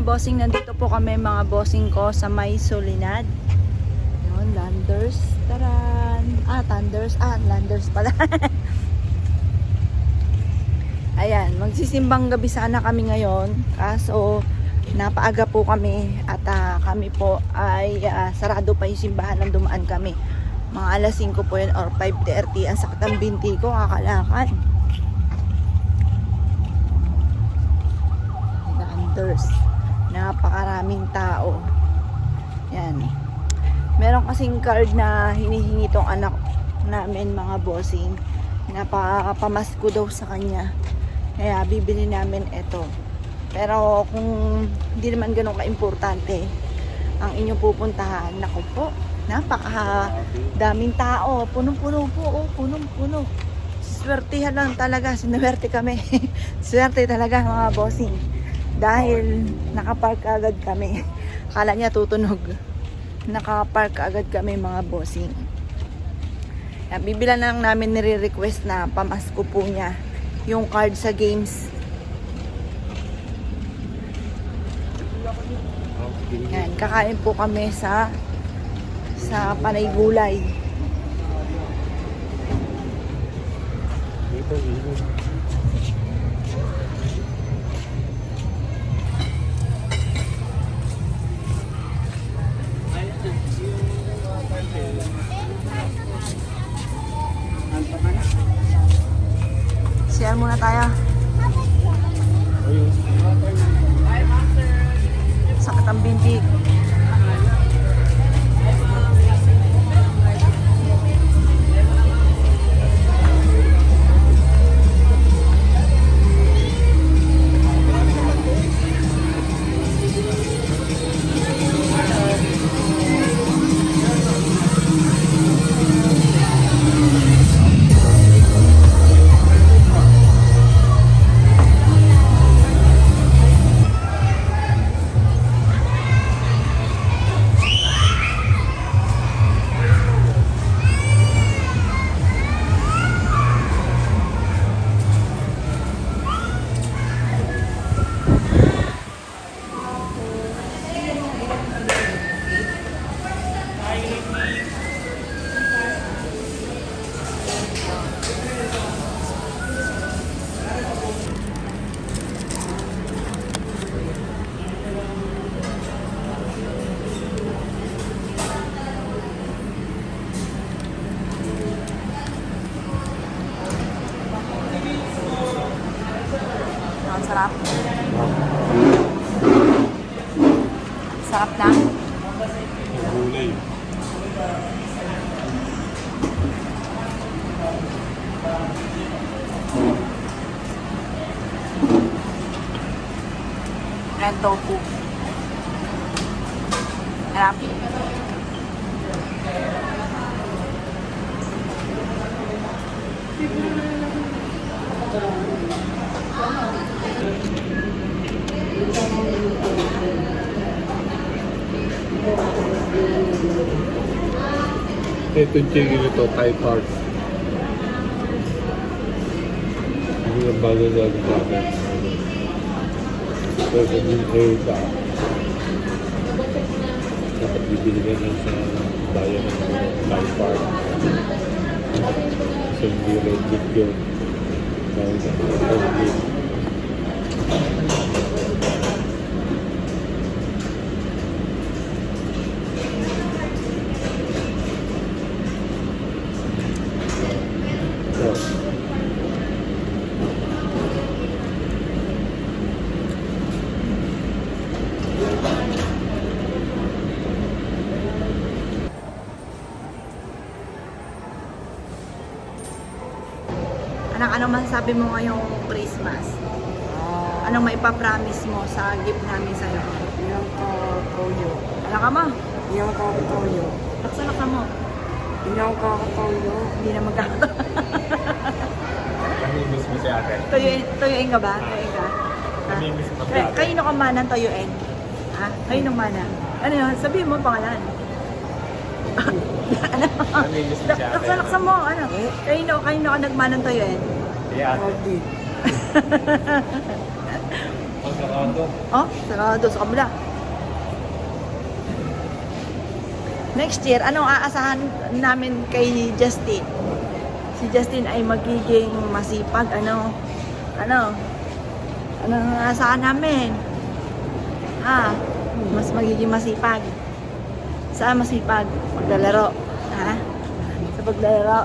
bossing, nandito po kami mga bossing ko sa May Solinad. Yun, Landers. Taran! Thunders. Landers pala. Ayan, magsisimbang gabi sana kami ngayon. Kaso, napaaga po kami. At kami po ay sarado pa yung simbahan nang dumaan kami. Mga alas 5 po yun or 5:30. Ang sakit ang binti ko, kakalakad. Landers. Napakaraming tao. Yan. Meron kasing card na hinihingi tong anak namin mga bossing. Napapamasko daw sa kanya. Kaya bibili namin ito. Pero kung hindi naman ganun ka-importante ang inyong pupuntahan, naku po, napakadaming tao. Punong-puno po. Punong-puno. Swertihan lang talaga. Sinuwerte kami. Swerte talaga mga bossing. Dahil nakapark agad kami. Akala niya tutunog. Nakapark agad kami mga bossing. Bibila na lang namin nire-request na pamasko po niya yung card sa games. Yan, kakain po kami sa Panay Gulay. Share muna tayo. Sakit ang binti. Ang sarap. Sarap na. Gulay. And tofu. Sarap. Ito yung chicken ito, Thai part. Hindi ang bago sa atin. Ito yung herda. Dapat bibili ka na sa bayan ng Thai part. So hindi red meat yun. Dahil sa red meat. Ano man sabi mo ngayong Christmas? Anong maipapromise mo sa gift namin sa'yo? Yang kakatoyo. Ano ka mo? Yang kakatoyo. Laksa ka mo. Yang kakatoyo. Hindi na magkakataon. Namimiss mo si ate. Tuyuin ka ba? Tuyuin ka? Namimiss mo si ate. Kanino ka manang tuyuin? Ha? Kanino manang? Ano yun? Sabihin mo ang pangalan. Namimiss mo si ate. Laksa mo. Ano? Kanino ka nagmanang tuyuin? Si ate. Adi. Ang sarado. Oh, sarado sa kabila. Next year, anong aasahan namin kay Justin? Si Justin ay magiging masipag, ano? Anong aasahan namin? Mas magiging masipag. Saan masipag? Paglalaro. Ha? Sa paglalaro.